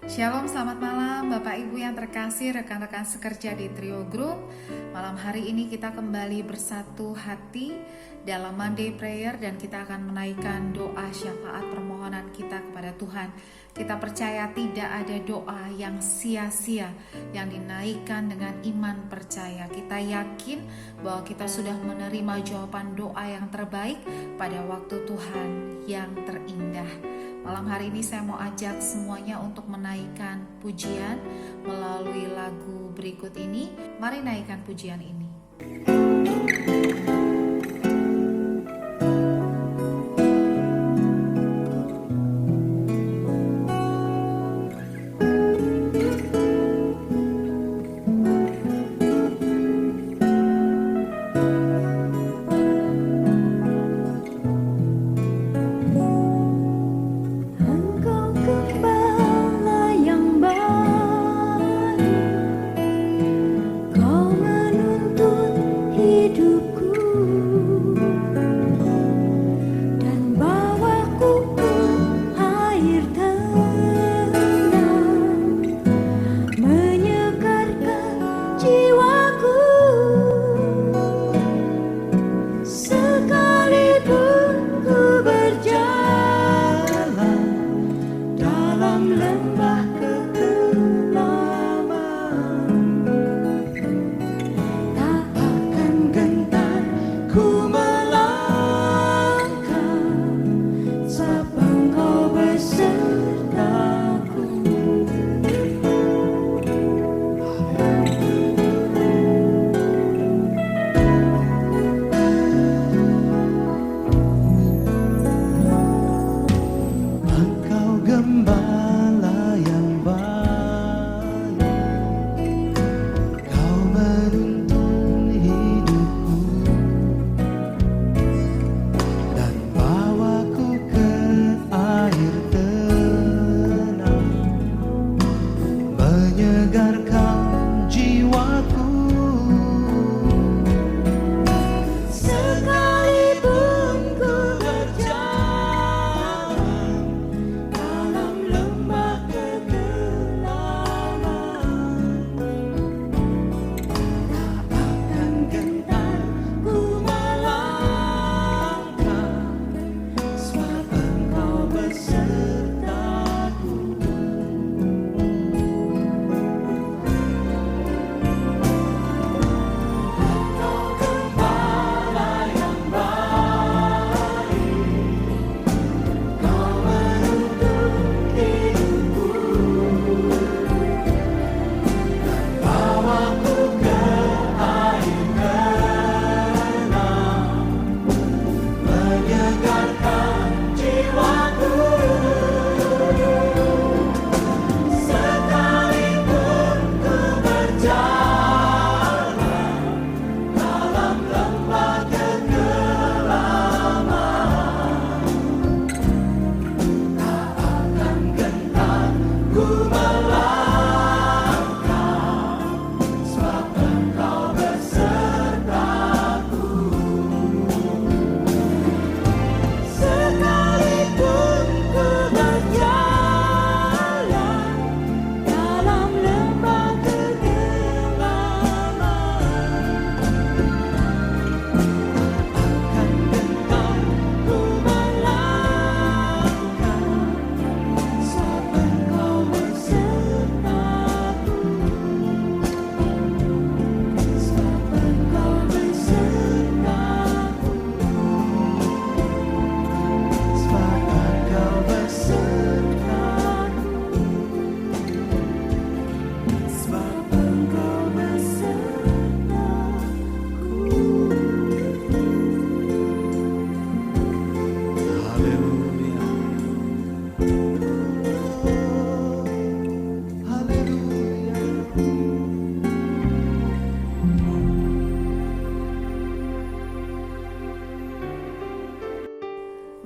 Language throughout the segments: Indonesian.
Shalom, selamat malam Bapak Ibu yang terkasih, rekan-rekan sekerja di Trio Group. Malam hari ini kita kembali bersatu hati dalam Monday Prayer dan kita akan menaikkan doa syafaat permohonan kita kepada Tuhan. Kita percaya tidak ada doa yang sia-sia yang dinaikkan dengan iman percaya. Kita yakin bahwa kita sudah menerima jawaban doa yang terbaik pada waktu Tuhan yang terindah. Malam hari ini saya mau ajak semuanya untuk menaikkan pujian melalui lagu berikut ini. Mari naikkan pujian ini.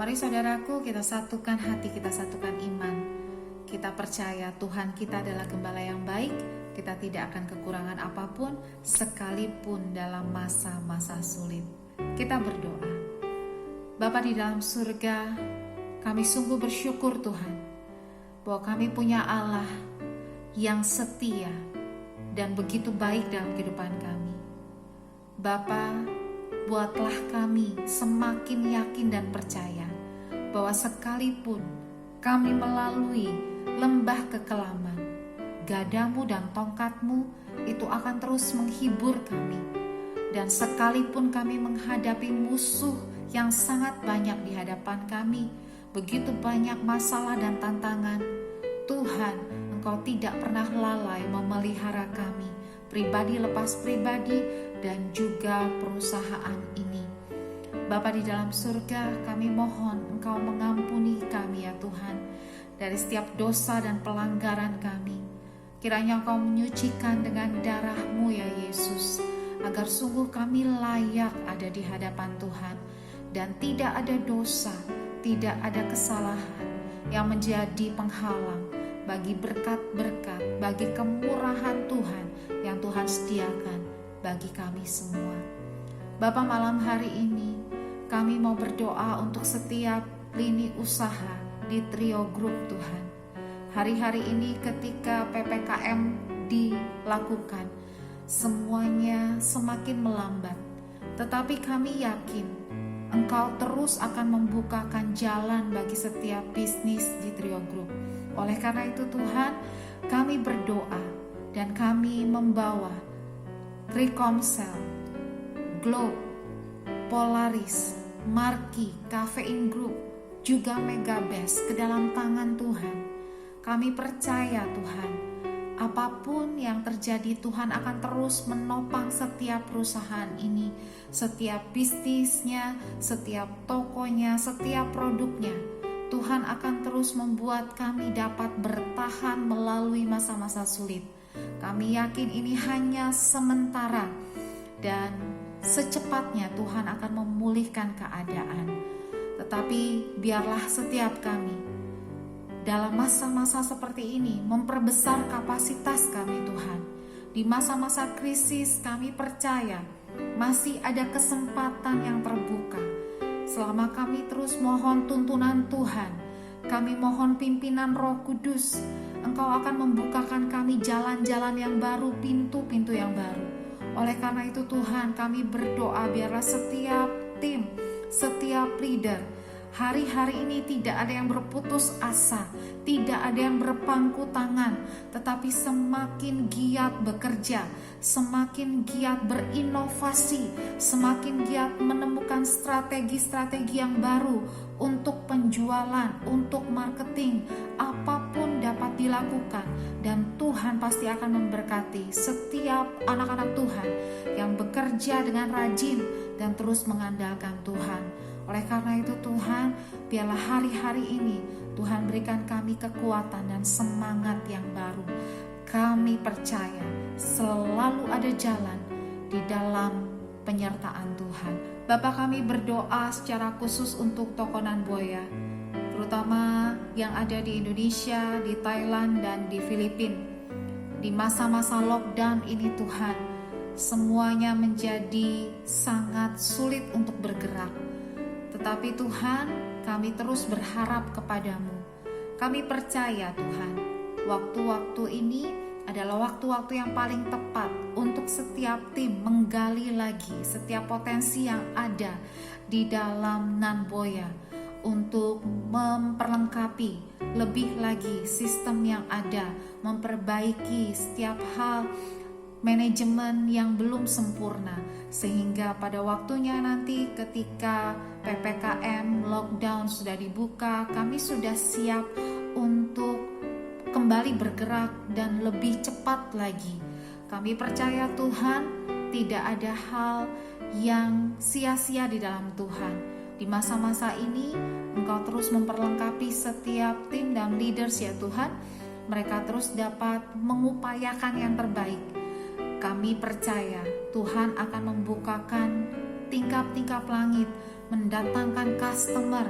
Mari saudaraku, kita satukan hati, kita satukan iman. Kita percaya Tuhan kita adalah gembala yang baik. Kita tidak akan kekurangan apapun sekalipun dalam masa-masa sulit. Kita berdoa. Bapa di dalam surga, kami sungguh bersyukur Tuhan bahwa kami punya Allah yang setia dan begitu baik dalam kehidupan kami. Bapa, buatlah kami semakin yakin dan percaya bahwa sekalipun kami melalui lembah kekelaman, gadamu dan tongkatmu itu akan terus menghibur kami. Dan sekalipun kami menghadapi musuh yang sangat banyak di hadapan kami, begitu banyak masalah dan tantangan, Tuhan, Engkau tidak pernah lalai memelihara kami, pribadi lepas pribadi dan juga perusahaan ini. Bapa di dalam surga, kami mohon Engkau mengampuni kami ya Tuhan, dari setiap dosa dan pelanggaran kami. Kiranya Engkau menyucikan dengan darah-Mu ya Yesus, agar sungguh kami layak ada di hadapan Tuhan, dan tidak ada dosa, tidak ada kesalahan yang menjadi penghalang bagi berkat-berkat, bagi kemurahan Tuhan yang Tuhan sediakan bagi kami semua. Bapa, malam hari ini kami mau berdoa untuk setiap lini usaha di Trio Group Tuhan. Hari-hari ini ketika PPKM dilakukan, semuanya semakin melambat, tetapi kami yakin Engkau terus akan membukakan jalan bagi setiap bisnis di Trio Group. Oleh karena itu Tuhan, kami berdoa dan kami membawa Trikomsel, Globe, Polaris, Marki, Kafein Group, juga Megabest ke dalam tangan Tuhan. Kami percaya Tuhan, apapun yang terjadi, Tuhan akan terus menopang setiap perusahaan ini, setiap bisnisnya, setiap tokonya, setiap produknya. Tuhan akan terus membuat kami dapat bertahan melalui masa-masa sulit. Kami yakin ini hanya sementara dan secepatnya Tuhan akan memulihkan keadaan. Tetapi biarlah setiap kami dalam masa-masa seperti ini memperbesar kapasitas kami Tuhan. Di masa-masa krisis kami percaya masih ada kesempatan yang terbuka. Selama kami terus mohon tuntunan Tuhan, kami mohon pimpinan Roh Kudus, Engkau akan membukakan kami jalan-jalan yang baru, pintu-pintu yang baru. Oleh karena itu Tuhan, kami berdoa biarlah setiap tim, setiap leader, hari-hari ini tidak ada yang berputus asa, tidak ada yang berpangku tangan, tetapi semakin giat bekerja, semakin giat berinovasi, semakin giat menemukan strategi-strategi yang baru untuk penjualan, untuk marketing, apapun dapat dilakukan. Dan Tuhan pasti akan memberkati setiap anak-anak Tuhan yang bekerja dengan rajin dan terus mengandalkan Tuhan. Oleh karena itu Tuhan, biarlah hari-hari ini Tuhan berikan kami kekuatan dan semangat yang baru. Kami percaya selalu ada jalan di dalam penyertaan Tuhan. Bapa, kami berdoa secara khusus untuk toko Nanboya, terutama yang ada di Indonesia, di Thailand, dan di Filipina. Di masa-masa lockdown ini Tuhan, semuanya menjadi sangat sulit untuk bergerak. Tetapi Tuhan, kami terus berharap kepadamu. Kami percaya Tuhan, waktu-waktu ini adalah waktu-waktu yang paling tepat untuk setiap tim menggali lagi setiap potensi yang ada di dalam Nanboya untuk memperlengkapi lebih lagi sistem yang ada, memperbaiki setiap hal manajemen yang belum sempurna, sehingga pada waktunya nanti ketika PPKM lockdown sudah dibuka, kami sudah siap untuk kembali bergerak dan lebih cepat lagi. Kami percaya Tuhan, tidak ada hal yang sia-sia di dalam Tuhan. Di masa-masa ini Engkau terus memperlengkapi setiap tim dan leaders ya Tuhan. Mereka terus dapat mengupayakan yang terbaik. Kami percaya Tuhan akan membukakan tingkap-tingkap langit, mendatangkan customer,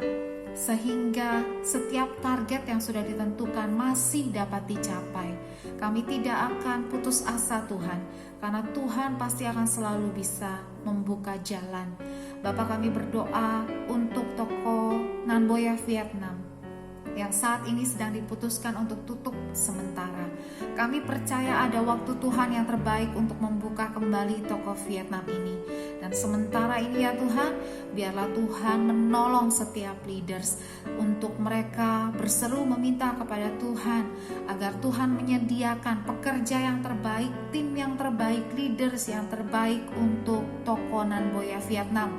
sehingga setiap target yang sudah ditentukan masih dapat dicapai. Kami tidak akan putus asa Tuhan, karena Tuhan pasti akan selalu bisa membuka jalan. Bapa, kami berdoa untuk toko Nanboya Vietnam. yang saat ini sedang diputuskan untuk tutup sementara. Kami percaya ada waktu Tuhan yang terbaik untuk membuka kembali toko Vietnam ini. Dan sementara ini ya Tuhan, biarlah Tuhan menolong setiap leaders untuk mereka berseru meminta kepada Tuhan agar Tuhan menyediakan pekerja yang terbaik, tim yang terbaik, leaders yang terbaik untuk toko Nanboya Vietnam.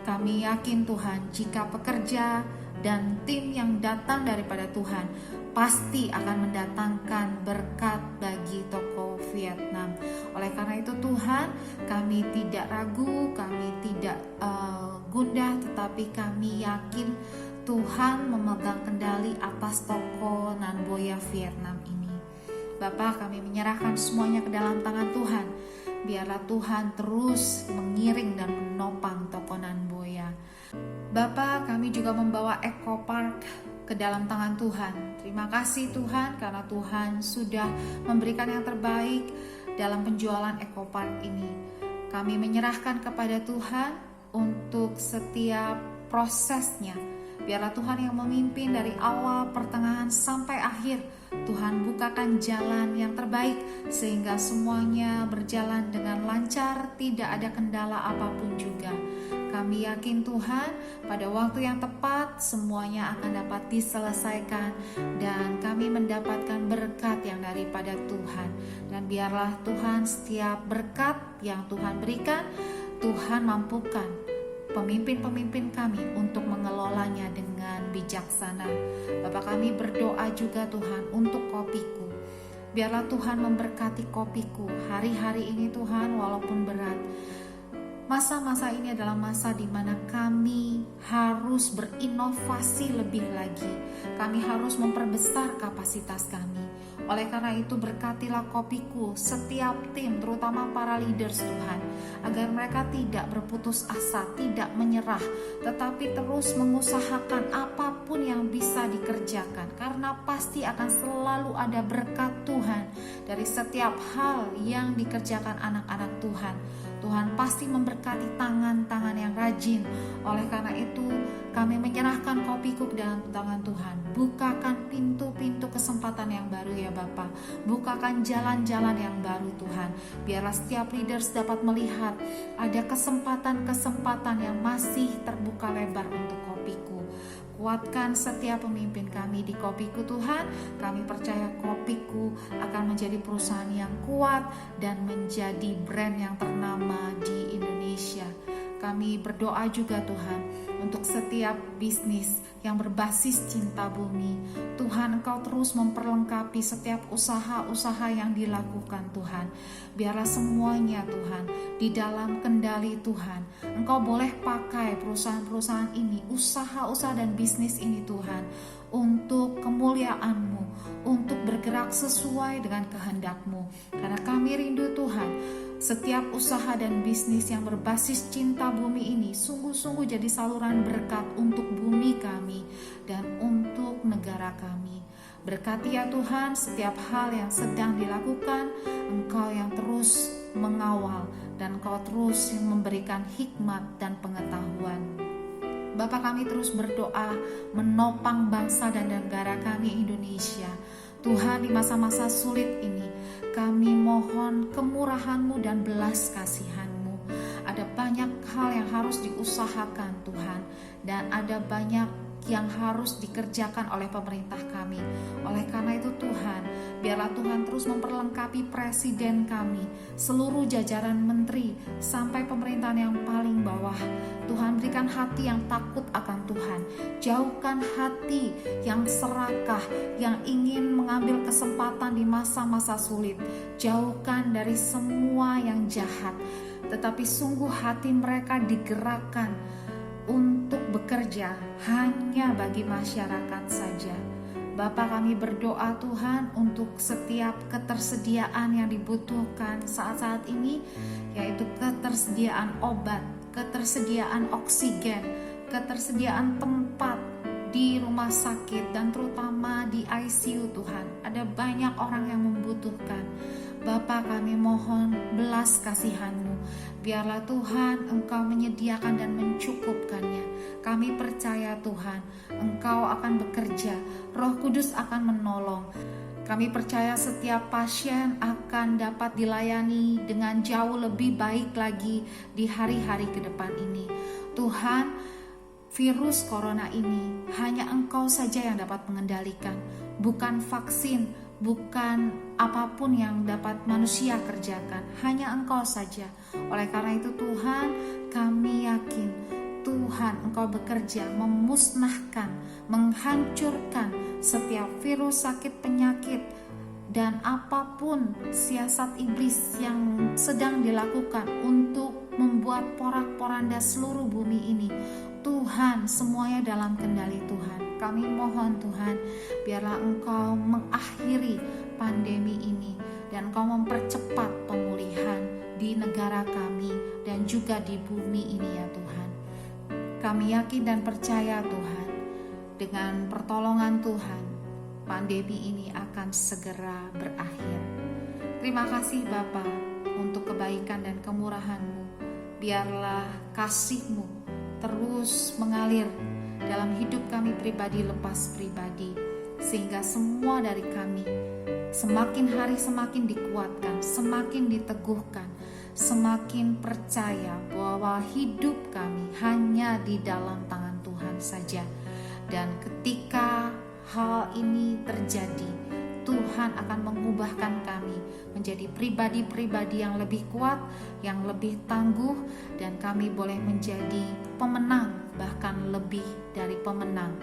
Kami yakin Tuhan, jika pekerja dan tim yang datang daripada Tuhan pasti akan mendatangkan berkat bagi toko Vietnam. Oleh karena itu Tuhan, kami tidak ragu, kami tidak gundah, tetapi kami yakin Tuhan memegang kendali atas toko Nanboya Vietnam ini. Bapa, kami menyerahkan semuanya ke dalam tangan Tuhan. Biarlah Tuhan terus mengiring dan menopang toko Nanboya. Bapa, kami juga membawa Eco Park ke dalam tangan Tuhan. Terima kasih Tuhan karena Tuhan sudah memberikan yang terbaik dalam penjualan Eco Park ini. Kami menyerahkan kepada Tuhan untuk setiap prosesnya. Biarlah Tuhan yang memimpin dari awal, pertengahan sampai akhir. Tuhan bukakan jalan yang terbaik sehingga semuanya berjalan dengan lancar, tidak ada kendala apapun juga. Kami yakin Tuhan pada waktu yang tepat semuanya akan dapat diselesaikan dan kami mendapatkan berkat yang daripada Tuhan. Dan biarlah Tuhan setiap berkat yang Tuhan berikan, Tuhan mampukan pemimpin-pemimpin kami untuk mengelolanya dengan bijaksana. Bapak, kami berdoa juga Tuhan untuk Kopiku. Biarlah Tuhan memberkati Kopiku hari-hari ini Tuhan, walaupun berat. Masa-masa ini adalah masa di mana kami harus berinovasi lebih lagi. Kami harus memperbesar kapasitas kami. Oleh karena itu berkatilah Kopiku, setiap tim, terutama para leaders Tuhan, agar mereka tidak berputus asa, tidak menyerah, tetapi terus mengusahakan apapun yang bisa dikerjakan, karena pasti akan selalu ada berkat Tuhan dari setiap hal yang dikerjakan anak-anak Tuhan. Tuhan pasti memberkati tangan-tangan yang rajin. Oleh karena itu kami menyerahkan Kopiku ke dalam tangan Tuhan. Bukakan pintu-pintu kesempatan yang baru ya Bapa. Bukakan jalan-jalan yang baru Tuhan. Biarlah setiap leaders dapat melihat ada kesempatan-kesempatan yang masih terbuka lebar untuk Kopiku. Kuatkan setiap pemimpin kami di Kopiku Tuhan. Kami percaya Kopiku akan menjadi perusahaan yang kuat dan menjadi brand yang ternama di Indonesia. Kami berdoa juga Tuhan untuk setiap bisnis yang berbasis cinta bumi. Tuhan, Engkau terus memperlengkapi setiap usaha-usaha yang dilakukan Tuhan. Biarlah semuanya Tuhan di dalam kendali Tuhan. Engkau boleh pakai perusahaan-perusahaan ini, usaha-usaha dan bisnis ini Tuhan, untuk kemuliaan-Mu, untuk bergerak sesuai dengan kehendak-Mu. Karena kami rindu Tuhan, setiap usaha dan bisnis yang berbasis cinta bumi ini sungguh-sungguh jadi saluran berkat untuk bumi kami dan untuk negara kami. Berkati ya Tuhan setiap hal yang sedang dilakukan. Engkau yang terus mengawal dan Engkau terus yang memberikan hikmat dan pengetahuan. Bapa, kami terus berdoa menopang bangsa dan negara kami Indonesia. Tuhan, di masa-masa sulit ini kami mohon kemurahan-Mu dan belas kasihan-Mu. Ada banyak hal yang harus diusahakan Tuhan, dan ada banyak yang harus dikerjakan oleh pemerintah kami. Oleh karena itu Tuhan, biarlah Tuhan terus memperlengkapi presiden kami, seluruh jajaran menteri, sampai pemerintahan yang paling bawah. Tuhan, berikan hati yang takut akan Tuhan. Jauhkan hati yang serakah, yang ingin mengambil kesempatan di masa-masa sulit. Jauhkan dari semua yang jahat, tetapi sungguh hati mereka digerakkan untuk bekerja hanya bagi masyarakat saja. Bapa, kami berdoa Tuhan untuk setiap ketersediaan yang dibutuhkan saat-saat ini, yaitu ketersediaan obat, ketersediaan oksigen, ketersediaan tempat di rumah sakit dan terutama di ICU Tuhan. Ada banyak orang yang membutuhkan. Bapa, kami mohon belas kasihan-Mu. Biarlah Tuhan Engkau menyediakan dan mencukupkannya. Kami percaya Tuhan, Engkau akan bekerja, Roh Kudus akan menolong. Kami percaya setiap pasien akan dapat dilayani dengan jauh lebih baik lagi di hari-hari ke depan ini. Tuhan, virus corona ini hanya Engkau saja yang dapat mengendalikan, bukan vaksin, bukan apapun yang dapat manusia kerjakan, hanya Engkau saja. Oleh karena itu Tuhan, kami yakin Tuhan Engkau bekerja memusnahkan, menghancurkan setiap virus, sakit, penyakit, dan apapun siasat iblis yang sedang dilakukan untuk membuat porak-poranda seluruh bumi ini. Tuhan, semuanya dalam kendali Tuhan. Kami mohon Tuhan, biarlah Engkau mengakhiri pandemi ini dan Engkau mempercepat pemulihan di negara kami dan juga di bumi ini ya Tuhan. Kami yakin dan percaya Tuhan, dengan pertolongan Tuhan, pandemi ini akan segera berakhir. Terima kasih Bapa untuk kebaikan dan kemurahan-Mu. Biarlah kasih-Mu terus mengalir dalam hidup kami pribadi lepas pribadi, sehingga semua dari kami semakin hari semakin dikuatkan, semakin diteguhkan, semakin percaya bahwa hidup kami hanya di dalam tangan Tuhan saja. Dan ketika hal ini terjadi, Tuhan akan mengubahkan kami menjadi pribadi-pribadi yang lebih kuat, yang lebih tangguh, dan kami boleh menjadi pemenang, bahkan lebih dari pemenang.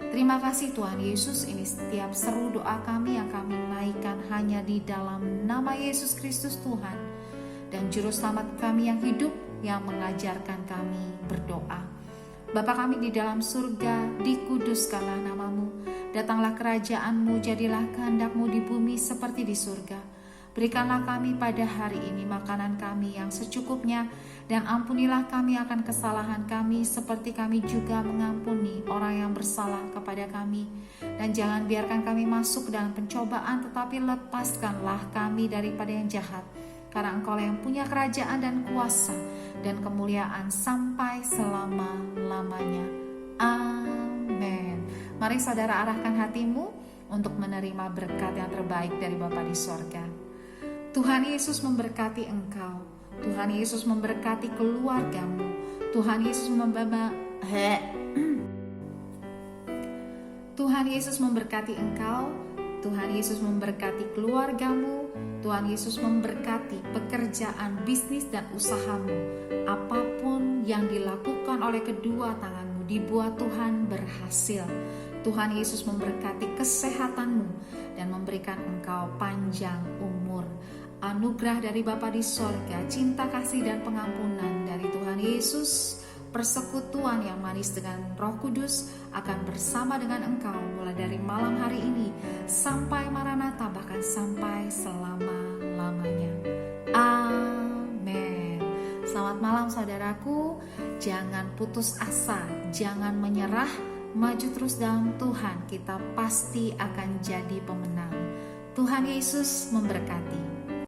Terima kasih Tuhan Yesus, ini setiap seru doa kami yang kami naikkan hanya di dalam nama Yesus Kristus Tuhan dan Juru Selamat kami yang hidup, yang mengajarkan kami berdoa. Bapa kami di dalam surga, dikuduskanlah nama-Mu. Datanglah kerajaan-Mu, jadilah kehendak-Mu di bumi seperti di surga. Berikanlah kami pada hari ini makanan kami yang secukupnya, dan ampunilah kami akan kesalahan kami seperti kami juga mengampuni orang yang bersalah kepada kami. Dan jangan biarkan kami masuk ke dalam pencobaan, tetapi lepaskanlah kami daripada yang jahat. Karena Engkau yang punya kerajaan dan kuasa dan kemuliaan sampai selama-lamanya. Amin. Mari saudara arahkan hatimu untuk menerima berkat yang terbaik dari Bapa di sorga. Tuhan Yesus memberkati engkau. Tuhan Yesus memberkati keluargamu. Tuhan Yesus Tuhan Yesus memberkati engkau. Tuhan Yesus memberkati keluargamu. Tuhan Yesus memberkati pekerjaan, bisnis, dan usahamu. Apapun yang dilakukan oleh kedua tanganmu, dibuat Tuhan berhasil. Tuhan Yesus memberkati kesehatanmu dan memberikan engkau panjang umur. Anugerah dari Bapa di sorga, cinta kasih dan pengampunan dari Tuhan Yesus, persekutuan yang manis dengan Roh Kudus akan bersama dengan engkau mulai dari malam hari ini sampai Maranatha, bahkan sampai selama-lamanya. Amin. Selamat malam saudaraku. Jangan putus asa, jangan menyerah, maju terus dalam Tuhan. Kita pasti akan jadi pemenang. Tuhan Yesus memberkati.